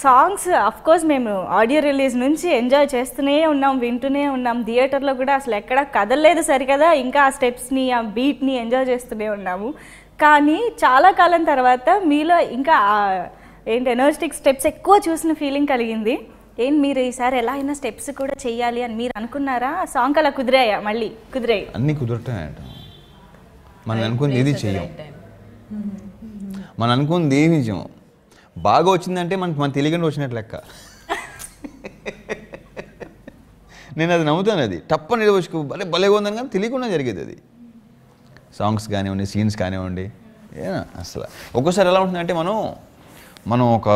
Songs of course మేము audio release నుంచి enjoy చేస్తూనే ఉన్నాం, వింటూనే ఉన్నాం. థియేటర్లో కూడా అసలు ఎక్కడ కదలలేదు సరికదా, ఇంకా ఆ స్టెప్స్ని ఆ బీట్ని ఎంజాయ్ చేస్తూనే ఉన్నాము. కానీ చాలా కాలం తర్వాత మీలో ఇంకా ఏంటి ఎనర్జెటిక్ స్టెప్స్ ఎక్కువ చూసిన ఫీలింగ్ కలిగింది. మీరు ఈసారి ఎలా అయినా స్టెప్స్ కూడా చెయ్యాలి అని మీరు అనుకున్నారా? సాంగ్ అలా కుదిరాయా? మళ్ళీ కుదిరాయి? అన్నీ కుదురుతాయంట. మనం అనుకుంది ఏది చెయ్యం, మనం అనుకుంది ఏమి చెయ్యం. బాగా వచ్చిందంటే మన తెలియకుండా వచ్చినట్టు లెక్క. నేను అది నమ్ముతాను. అది టప్పని నిలవచ్చుకు భలేగా ఉందని కానీ తెలియకుండా జరిగేది అది. సాంగ్స్ కానివ్వండి, సీన్స్ కానివ్వండి, అసలు ఒక్కోసారి ఎలా ఉంటుందంటే మనం ఒక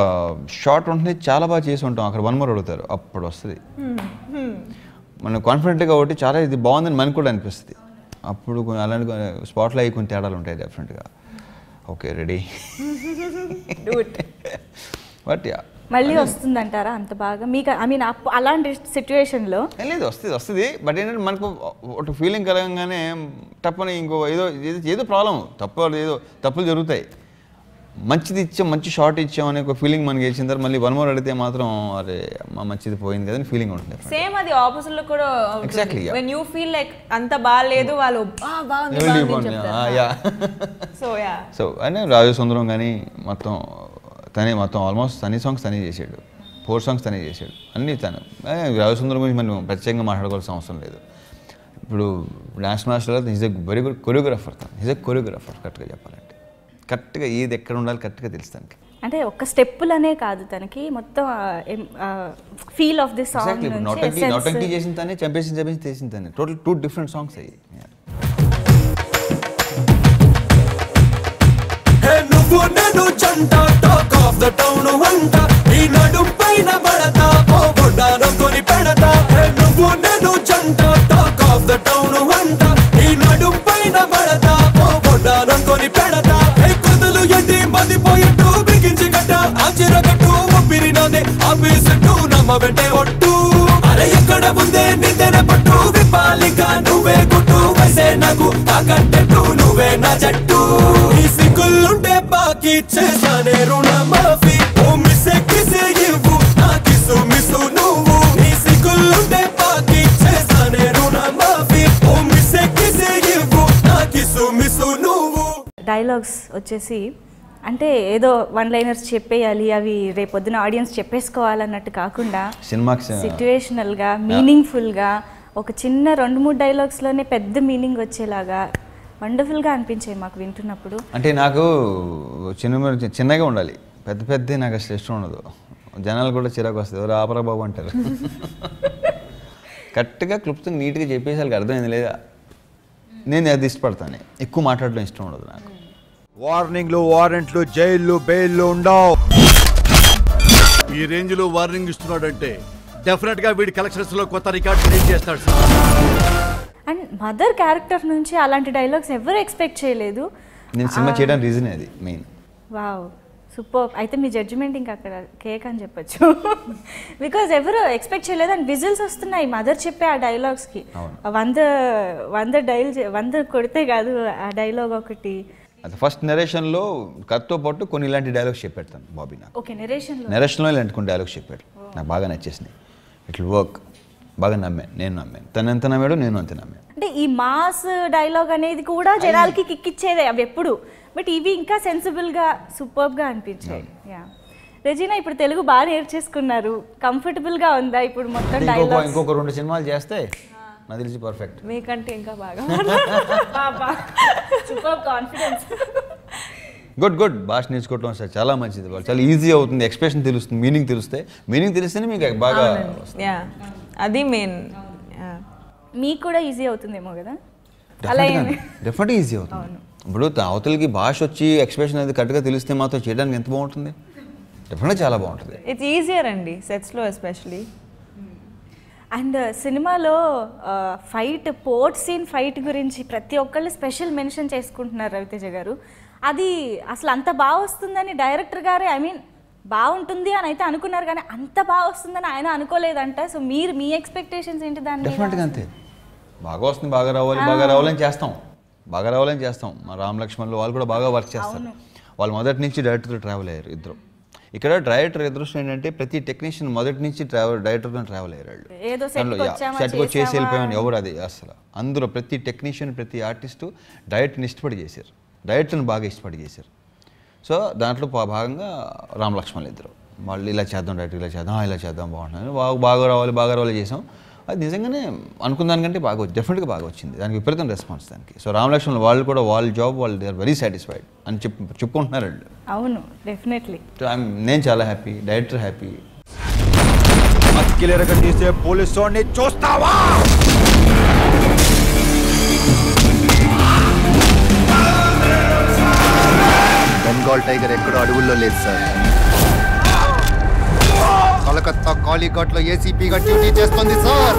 షార్ట్ ఉంటుంది, చాలా బాగా చేసి ఉంటాం, అక్కడ 1 more అడుగుతారు, అప్పుడు వస్తుంది. మనం కాన్ఫిడెంట్గా ఒకటి చాలా ఇది బాగుందని మనకు కూడా అనిపిస్తుంది. అప్పుడు అలాంటి స్పాట్లో అయ్యి కొన్ని తేడాలు ఉంటాయి డెఫినెట్గా. ఓకే రెడీ బట్ మళ్ళీ వస్తుందంటారా అంత బాగా మీకు? ఐ మీన్ అలాంటి సిచ్యువేషన్లో లేదు, వస్తుంది. బట్ ఏంటంటే మనకు ఒక ఫీలింగ్ కలగంగానే తప్పని ఇంకో ఏదో ప్రాబ్లం, తప్పులు జరుగుతాయి. మంచిది ఇచ్చాం, మంచి షార్ట్ ఇచ్చాం అనే ఒక ఫీలింగ్ మనకి వేసిన తర్వాత మళ్ళీ 1 more అడిగితే మాత్రం అరే మంచిది పోయింది కదా అని ఫీలింగ్ ఉంటుంది. సేమ్ అది ఆపోజిట్ లో కూడా exactly. When you feel like అంత బాగాలేదు, వాళ్ళు బాగుంది సో అని రాజు సుందరం కానీ మొత్తం ఆల్మోస్ట్ అన్ని సాంగ్స్ తనే చేసాడు, 4 songs తనే చేసాడు, అన్నీ తను. రాజు సుందరం గురించి మనం ప్రత్యేకంగా మాట్లాడుకోవాల్సిన అవసరం లేదు. ఇప్పుడు డాన్స్ మాస్టర్లో is a very good choreographer. Is a choreographer కరెక్ట్గా చెప్పాలంటే. కరెక్ట్గా ఏది ఎక్కడ ఉండాలి కరెక్ట్గా తెలుసు తనకి. అంటే ఒక్క స్టెప్పులనే కాదు, తనకి మొత్తం ఫీల్ ఆఫ్ ది సాంగ్. నోటంకి చేసిన తనే, చంపేసి చేసిన తనే. టోటల్ 2 different songs అయ్యి. నువ్వు నన్ను జంట టాక్ ఆఫ్ ద టౌన్ వంట, ఈ నడుం పైన పడతా పోగొడ్డాను కొని పెడతా. నువ్వు నన్ను జంట టాక్ ఆఫ్ ద టౌన్ వంట, ఈ నడుం పైన పడతా పోగొడ్డాను కొని పెడతా. కుదులు ఎట్టి మదిపోయిట్టు బిగించి గట్ట ఆశ్చర్యగట్టు ఒప్పిరి నాదే ఆఫీసు నమ్మ వెంటే ఒట్టు. అరే ఎక్కడ ముందే నిందెన పట్టు విపాలిక నువ్వే గుట్టు, వసే నాకు తాకట్టెట్టు నువ్వే నా జట్టు. ఈ సిగ్గులుంటే బాకీ చేసానే రుణ మాఫీ, ఓ మిస్సే కిసే ఇవ్వు నా కిసు మిసు నువ్వు. ఈ సిగ్గులుంటే బాకీ చేసానే రుణ మాఫీ, ఓ మిస్సే కిసే ఇవ్వు నా కిసు మిసు నువ్వు. డైలాగ్స్ వచ్చేసి అంటే ఏదో 1-liners చెప్పేయాలి, అవి రేపొద్దున ఆడియన్స్ చెప్పేసుకోవాలన్నట్టు కాకుండా సిట్యుయేషనల్గా మీనింగ్ఫుల్గా ఒక చిన్న 2-3 డైలాగ్స్లోనే పెద్ద మీనింగ్ వచ్చేలాగా వండర్ఫుల్గా అనిపించాయి మాకు వింటున్నప్పుడు. అంటే నాకు చిన్నగా ఉండాలి, పెద్ద నాకు అసలు ఇష్టం ఉండదు. జనాలు కూడా చిరాకు వస్తుంది, ఎవరు ఆపరా బాబు అంటారు. కరెక్ట్గా క్లుప్తంగా నీట్గా చెప్పేసి వాళ్ళకి అర్థమైంది లేదా, నేను అది ఇష్టపడతాను. ఎక్కువ మాట్లాడడం ఇష్టం ఉండదు నాకు. వార్నింగ్లు, వారెంట్లు, జైళ్ళు, బెయిల్లు ఉండవు. ఈ రేంజ్లో వార్నింగ్ ఇస్తున్నాడంటే డెఫినెట్ గా వీడి కలెక్షన్స్ లో కొత్త రికార్డ్ క్రియేట్ చేస్తాడు సార్. అండ్ మదర్ క్యారెక్టర్ నుంచి అలాంటి డైలాగ్స్ ఎవరు ఎక్స్పెక్ట్ చేయలేదు. నేను సినిమా చేయడానికి రీజన్ అది మెయిన్. Wow super. అయితే మీ జడ్జిమెంట్ ఇంకా అక్కడ కేక్ అని చెప్పొచ్చు. బికాజ్ ఎవరు ఎక్స్పెక్ట్ చేయలేదు. అండ్ విజిల్స్ వస్తున్నాయి మదర్ చెప్పే ఆ డైలాగ్స్కి. 100 కొడితే కాదు ఆ డైలాగ్ ఒకటి. అది ఫస్ట్ నెరేషన్లో కథతో పాటు కొన్ని ఇలాంటి డైలాగ్స్ చెప్పాడు బాబీ నాకు. ఓకే నెరేషన్లో ఇలాంటి కొన్ని డైలాగ్స్ చెప్పాడు, నాకు బాగా నచ్చేసినాయి. It will work. బాగా నేను నమ్మాను, తను ఎంత నమ్మాడో నేను అంత నమ్మాను. అంటే ఈ మాస్ డైలాగ్ అనేది కూడా జనాలకి కిక్ ఇచ్చేదే అవి ఎప్పుడు, బట్ ఇవి ఇంకా సెన్సిబుల్గా సూపర్గా అనిపించాయి. యా రెజీనా, ఇప్పుడు తెలుగు బాగా నేర్చేసుకున్నారు, కంఫర్టబుల్గా ఉందా ఇప్పుడు మొత్తం డైలాగ్? ఇంకొక 2 సినిమాలు చేస్తే నాకు తెలిసి పర్ఫెక్ట్. మీకంటే ఇంకా బాగా సూపర్ కాన్ఫిడెన్స్. గుడ్. భాష నేర్చుకోవటం సార్ చాలా మంచిది, చాలా ఈజీ అవుతుంది. ఎక్స్ప్రెషన్ తెలుస్తుంది, మీనింగ్ తెలిస్తేనే మీకు బాగా అది మెయిన్. మీకు కూడా ఈజీ అవుతుందేమో కదా? డెఫినెట్గా ఈజీ అవుతుంది. ఇప్పుడు అవతలకి భాష వచ్చి ఎక్స్ప్రెషన్ అది కరెక్ట్గా తెలిస్తే మాత్రం చేయడానికి ఎంత బాగుంటుంది. డెఫినెట్గా చాలా బాగుంటుంది. ఇట్స్ ఈజియర్ అండి సెట్స్లో ఎస్పెషలీ. అండ్ సినిమాలో పోర్ట్ సీన్ ఫైట్ గురించి ప్రతి ఒక్కళ్ళు స్పెషల్ మెన్షన్ చేసుకుంటున్నారు రవితేజ గారు. అది అసలు అంత బాగా వస్తుందని డైరెక్టర్ గారే, ఐ మీన్ బాగుంటుంది అని అయితే అనుకున్నారు కానీ అంత బాగా వస్తుందని ఆయన అనుకోలేదంట. సో మీ ఎక్స్పెక్టేషన్స్ ఏంటి దాన్ని? డెఫినెట్గా అంతే, బాగా వస్తుంది, బాగా రావాలని చేస్తాం. మా రామ్ లక్ష్మణ్లో వాళ్ళు కూడా బాగా వర్క్ చేస్తారు. వాళ్ళు మొదటి నుంచి డైరెక్టర్తో ట్రావెల్ అయ్యారు ఇద్దరు. ఇక్కడ డైరెక్టర్ ఎదురుస్తుంది ఏంటంటే ప్రతి టెక్నీషియన్ మొదటి నుంచి డైరెక్టర్తో ట్రావెల్ అయ్యారు సెట్కి వచ్చేసి వెళ్ళిపోయాను ఎవరు అది అసలు అందులో ప్రతి టెక్నీషియన్ ప్రతి ఆర్టిస్టు డైరెక్ట్ని ఇష్టపడి చేశారు డైరెక్టర్ని బాగా ఇష్టపడి చేశారు సో దాంట్లో భాగంగా రామ్ లక్ష్మణ్ ఇద్దరు వాళ్ళు ఇలా చేద్దాం డైరెక్టర్ ఇలా చేద్దాం బాగుంటుంది బాగా రావాలి చేసాం అది నిజంగానే అనుకున్న దానికంటే బాగా డెఫినెట్గా బాగా వచ్చింది దానికి విపరీతం రెస్పాన్స్ దానికి సో రామ్ లక్ష్మణ్ వాళ్ళు కూడా వాళ్ళ జాబ్ వాళ్ళు దే ఆర్ వెరీ సాటిస్ఫైడ్ అని చెప్పుకుంటున్నారు వాళ్ళు అవును డెఫినెట్లీ నేను చాలా హ్యాపీ డైరెక్టర్ హ్యాపీ అక్కిలేరగా తీసే పోలీసు వాడిని చూస్తావా బెంగాల్ టైగర్ ఎక్కడో అడవుల్లో లేదు సార్ కలకత్తా కాళీఘాట్లో ఏసీపీగా డ్యూటీ చేస్తుంది సార్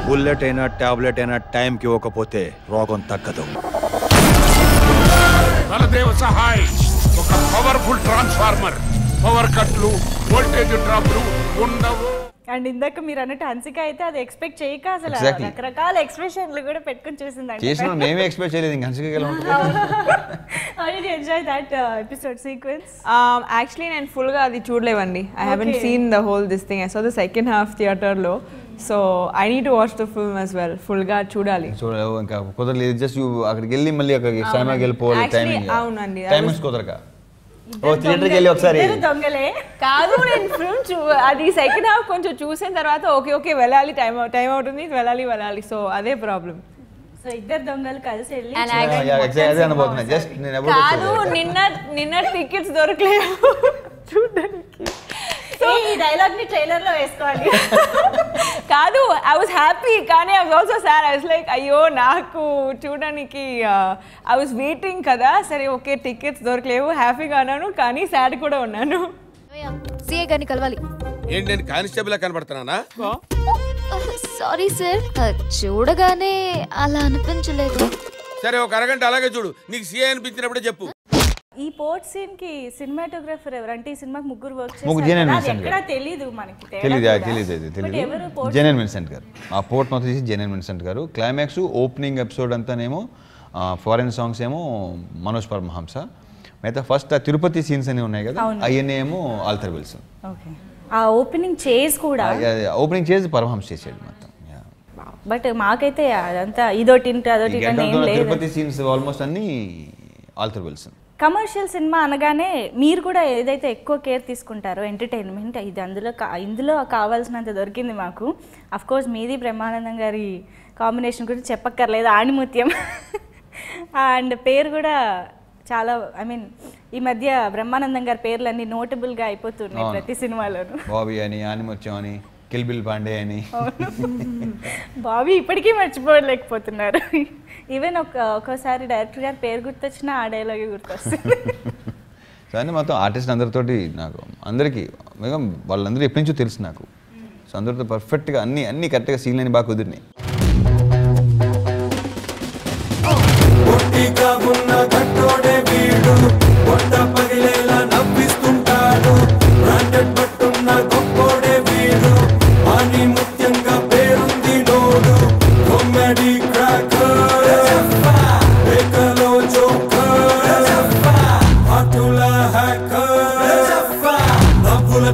బుల్లెట్ అయినా టాబ్లెట్ అయినా టైంకి ఇవ్వకపోతే రోగం తగ్గదు బలదేవ సహాయ్ ఒక పవర్ఫుల్ ట్రాన్స్ఫార్మర్ పవర్ కట్లు వోల్టేజ్ డ్రాప్లు ఉండవు అండ్ ఇందాక మీరు అన్నట్టు హన్సిక అయితే అది ఎక్స్పెక్ట్ చేయక అసలు రకరకాల ఎక్స్ప్రెషన్లు కూడా పెట్టుకొని చూసిందండి చేసిన మేమే ఎక్స్పెక్ట్ చేయలేదు ఇంకా హన్సిక ఎలా ఉంటుంది How did you enjoy that episode sequence? Actually నేను ఫుల్గా అది చూడలేవండి I haven't seen the whole this thing I saw the second half థియేటర్లో so I need to watch the film as well ఫుల్గా చూడాలి చూడలేవు ఇంకా కుదరలేదు జస్ట్ అక్కడికి వెళ్ళి మళ్ళీ అక్కడికి సినిమాకి వెళ్ళిపోవాలి అవునండి టైమింగ్స్ కుదరక థియేటర్కి వెళ్ళి ఒకసారి దొంగలే కాదు నేను ఫిల్మ్ అది సెకండ్ హాఫ్ కొంచెం చూసిన తర్వాత ఓకే వెళ్ళాలి టైం అవుతుంది వెళ్ళాలి సో అదే ప్రాబ్లం సో ఇద్దరు దొంగలు కలిసి వెళ్ళి కాదు నిన్న టికెట్స్ దొరకలేవు చూడడానికి ఈ డైలాగ్ ని ట్రైలర్ లో వేసుకోవాలి కాదు ఐ వాజ్ హ్యాపీ కానీ I was also sad I was like అయ్యో నాకు చూడడానికి ఐ వాజ్ వెయిటింగ్ కదా సరే ఓకే టికెట్స్ దొరకలేవు హ్యాపీగా ఉన్నాను కానీ సాడ్ కూడా ఉన్నాను సీఏ గారిని కలవాలి ఏంటి నేను కానిస్టేబుల్ కనబడుతున్నానా సారీ సార్ చూడగానే అలా అనిపించలేదు సరే ఒక అరగంట అలాగే చూడు నీకు సీఏ అనిపించినప్పుడే చెప్పు ఈ పోర్ట్ సీన్ కి సినిమాటోగ్రఫర్ ఎవరంటే ఈ సినిమాకి ముగ్గురు వర్క్ ఎక్కడ తెలియదు మనకి తెలియదు జెనన్ విన్సెంట్ గారు ఆ పోర్ట్ మొత్తం తీసి జెనన్ విన్సెంట్ గారు క్లైమాక్స్ ఓపెనింగ్ ఎపిసోడ్ అంతానేమో ఫారెన్ సాంగ్స్ ఏమో మనోజ్ పరమహంస మిగతా ఫస్ట్ ఆ తిరుపతి సీన్స్ అని ఉన్నాయి కదా అవన్నీ ఏమో ఆల్తర్ విల్సన్ ఆ ఓపెనింగ్ చేసి కూడా ఓపెనింగ్ చేసి పరమహంస చేసాడు మొత్తం బట్ మాకైతే అదంతా ఇదోటి అదొకటి తిరుపతి సీన్స్ ఆల్మోస్ట్ అన్ని ఆల్తర్ విల్సన్ కమర్షియల్ సినిమా అనగానే మీరు కూడా ఏదైతే ఎక్కువ కేర్ తీసుకుంటారో ఎంటర్టైన్మెంట్ ఇది ఇందులో కావాల్సినంత దొరికింది మాకు అఫ్ కోర్స్ మీది బ్రహ్మానందం గారి కాంబినేషన్ గురించి చెప్పక్కర్లేదు ఆణిముత్యం అండ్ పేరు కూడా చాలా ఐ మీన్ ఈ మధ్య బ్రహ్మానందం గారి పేర్లన్నీ నోటబుల్గా అయిపోతున్నాయి ప్రతి సినిమాలోను బాబీ అని ఆణిముత్యం అని కిల్బిల్ పాండే అని బాబీ ఇప్పటికీ మర్చిపోలేకపోతున్నారు ఈవెన్ ఒక్కోసారి డైరెక్టర్ గారి పేరు గుర్తొచ్చినా ఆ డైలాగే గుర్తొస్తుంది కానీ మొత్తం ఆర్టిస్ట్ అందరితోటి నాకు అందరికీ వాళ్ళందరూ ఎప్పటి నుంచో తెలుసు నాకు సో అందరితో పర్ఫెక్ట్గా అన్ని కరెక్ట్గా సీన్ అని బాగా కుదిరినాయి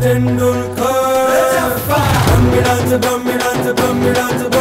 Tendulkar, dance,